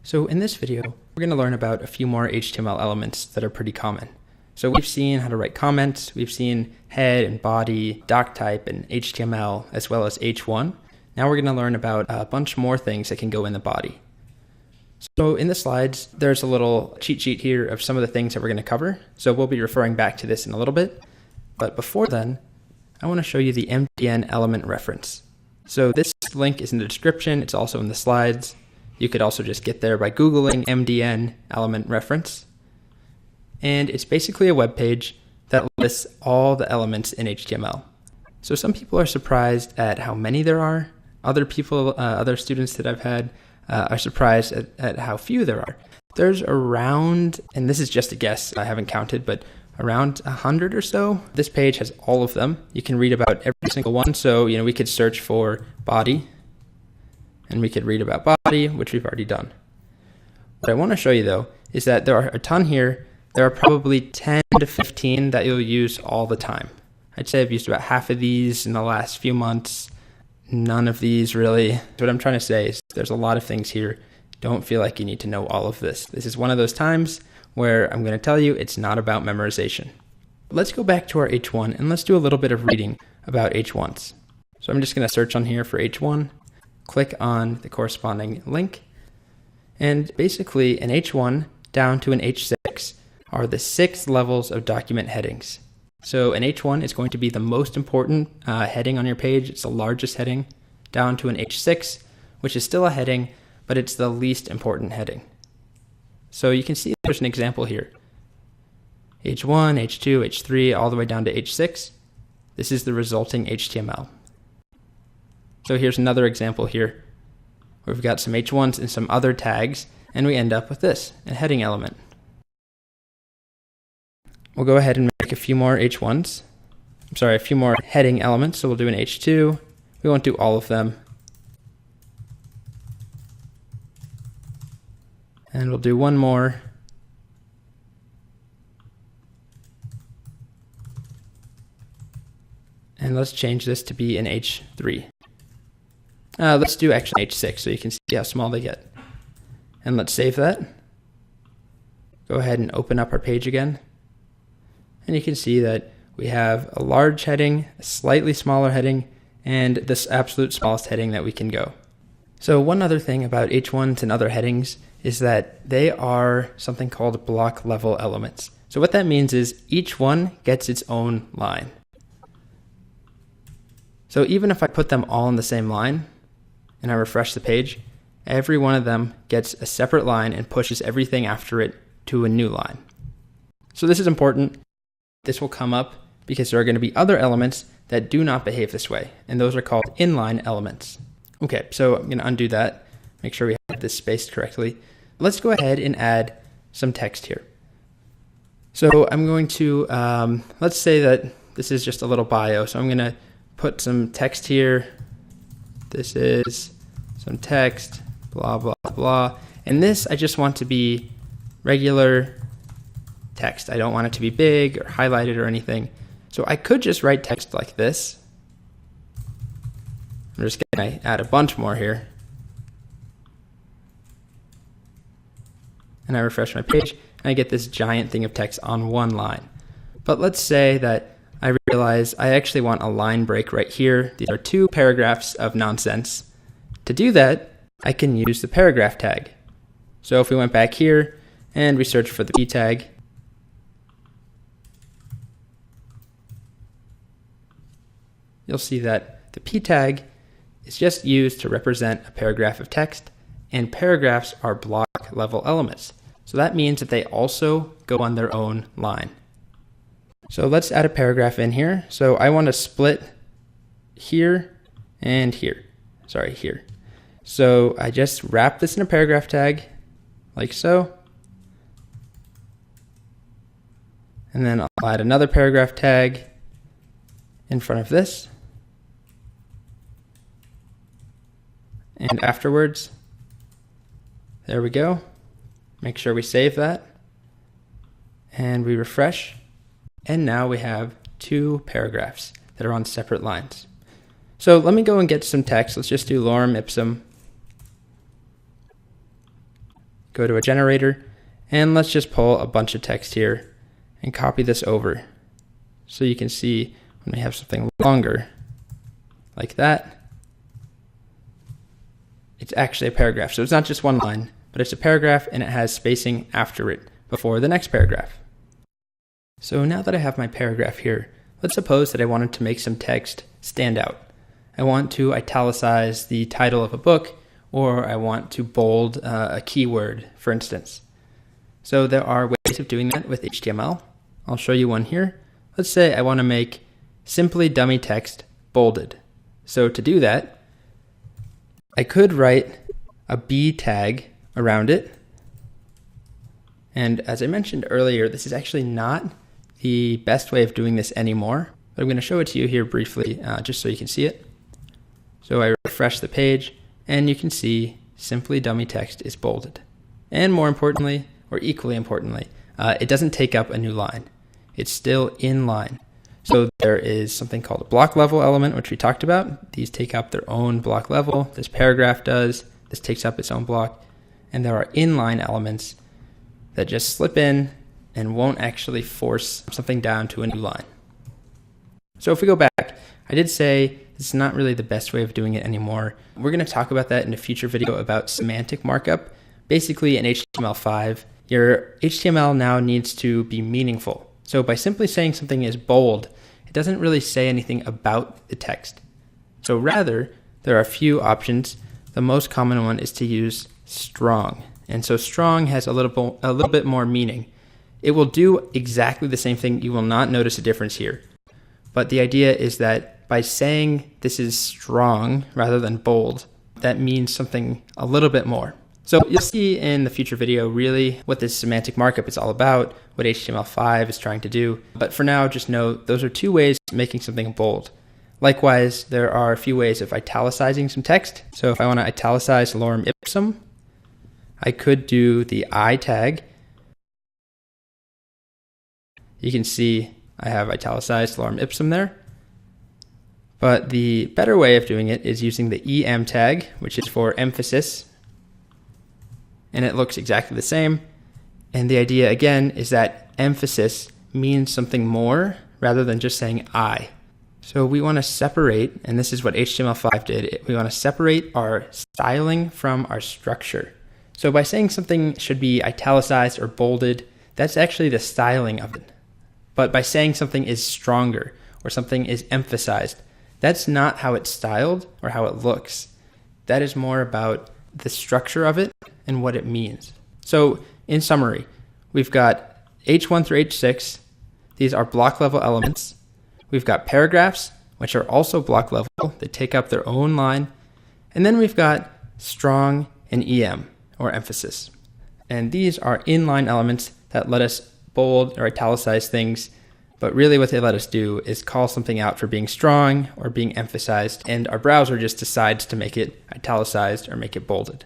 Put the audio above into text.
So in this video, we're going to learn about a few more HTML elements that are pretty common. So we've seen how to write comments, we've seen head and body, doc type, and HTML, as well as H1. Now we're going to learn about a bunch more things that can go in the body. So in the slides, there's a little cheat sheet here of some of the things that we're going to cover. So we'll be referring back to this in a little bit. But before then, I want to show you the MDN element reference. So this link is in the description. It's also in the slides. You could also just get there by Googling MDN element reference. And it's basically a web page that lists all the elements in HTML. So some people are surprised at how many there are. Other people, other students that I've had are surprised at how few there are. There's around, and this is just a guess, I haven't counted, but around 100 or so. This page has all of them. You can read about every single one. So, we could search for body, and we could read about body, which we've already done. What I want to show you though, is that there are a ton here. There are probably 10 to 15 that you'll use all the time. I'd say I've used about half of these in the last few months. None of these really. What I'm trying to say is there's a lot of things here. Don't feel like you need to know all of this. This is one of those times where I'm going to tell you it's not about memorization. Let's go back to our H1 and let's do a little bit of reading about H1s. So I'm just going to search on here for H1, click on the corresponding link, and basically an H1 down to an H6 are the 6 levels of document headings. So an H1 is going to be the most important heading on your page. It's the largest heading, down to an H6, which is still a heading, but it's the least important heading. So you can see there's an example here. H1, H2, H3, all the way down to H6. This is the resulting HTML. So here's another example here, where we've got some H1s and some other tags, and we end up with this, a heading element. We'll go ahead and make a few more H1s. A few more heading elements. So we'll do an H2. We won't do all of them. And we'll do one more. And let's change this to be an H3. Let's do actually H6 so you can see how small they get. And let's save that. Go ahead and open up our page again. And you can see that we have a large heading, a slightly smaller heading, and this absolute smallest heading that we can go. So one other thing about H1s and other headings is that they are something called block level elements. So what that means is each one gets its own line. So even if I put them all in the same line and I refresh the page, every one of them gets a separate line and pushes everything after it to a new line. So this is important. This will come up because there are going to be other elements that do not behave this way, and those are called inline elements. Okay, so I'm going to undo that, make sure we have this spaced correctly. Let's go ahead and add some text here. So I'm going to, let's say that this is just a little bio, so I'm going to put some text here. This is some text, blah, blah, blah. And this I just want to be regular text. I don't want it to be big or highlighted or anything. So I could just write text like this. I'm just going to add a bunch more here. And I refresh my page, and I get this giant thing of text on one line. But let's say that I realize I actually want a line break right here. These are 2 paragraphs of nonsense. To do that, I can use the paragraph tag. So if we went back here and we search for the P tag, you'll see that the P tag is just used to represent a paragraph of text, and paragraphs are block level elements. So that means that they also go on their own line. So let's add a paragraph in here. So I want to split here and here. Here. So I just wrap this in a paragraph tag, like so. And then I'll add another paragraph tag in front of this. And afterwards, there we go. Make sure we save that. And we refresh. And now we have 2 paragraphs that are on separate lines. So let me go and get some text. Let's just do lorem ipsum go to a generator, and let's just pull a bunch of text here and copy this over. So you can see when we have something longer like that, it's actually a paragraph. So it's not just one line, but it's a paragraph and it has spacing after it before the next paragraph. So now that I have my paragraph here, let's suppose that I wanted to make some text stand out. I want to italicize the title of a book, or I want to bold a keyword, for instance. So there are ways of doing that with HTML. I'll show you one here. Let's say I want to make simply dummy text bolded. So to do that, I could write a B tag around it. And as I mentioned earlier, this is actually not the best way of doing this anymore. But I'm going to show it to you here briefly, just so you can see it. So I refresh the page, and you can see simply dummy text is bolded. And more importantly, or equally importantly, it doesn't take up a new line. It's still in line. So there is something called a block level element, which we talked about. These take up their own block level. This paragraph does. This takes up its own block. And there are inline elements that just slip in and won't actually force something down to a new line. So if we go back, I did say it's not really the best way of doing it anymore. We're going to talk about that in a future video about semantic markup. Basically in HTML5, your HTML now needs to be meaningful. So by simply saying something is bold, it doesn't really say anything about the text. So rather, there are a few options. The most common one is to use strong. And so strong has a little bit more meaning. It will do exactly the same thing. You will not notice a difference here. But the idea is that by saying this is strong rather than bold, that means something a little bit more. So you'll see in the future video really what this semantic markup is all about, what HTML5 is trying to do. But for now, just know those are two ways of making something bold. Likewise, there are a few ways of italicizing some text. So if I want to italicize lorem ipsum, I could do the I tag. You can see I have italicized lorem ipsum there. But the better way of doing it is using the em tag, which is for emphasis. And it looks exactly the same. And the idea again is that emphasis means something more rather than just saying I. So we want to separate, and this is what HTML5 did, we want to separate our styling from our structure. So by saying something should be italicized or bolded, that's actually the styling of it. But by saying something is stronger or something is emphasized, that's not how it's styled or how it looks. That is more about the structure of it and what it means. So in summary, we've got H1 through H6. These are block level elements. We've got paragraphs, which are also block level. They take up their own line. And then we've got strong and em, or emphasis. And these are inline elements that let us bold or italicize things. But really what they let us do is call something out for being strong or being emphasized. And our browser just decides to make it italicized or make it bolded.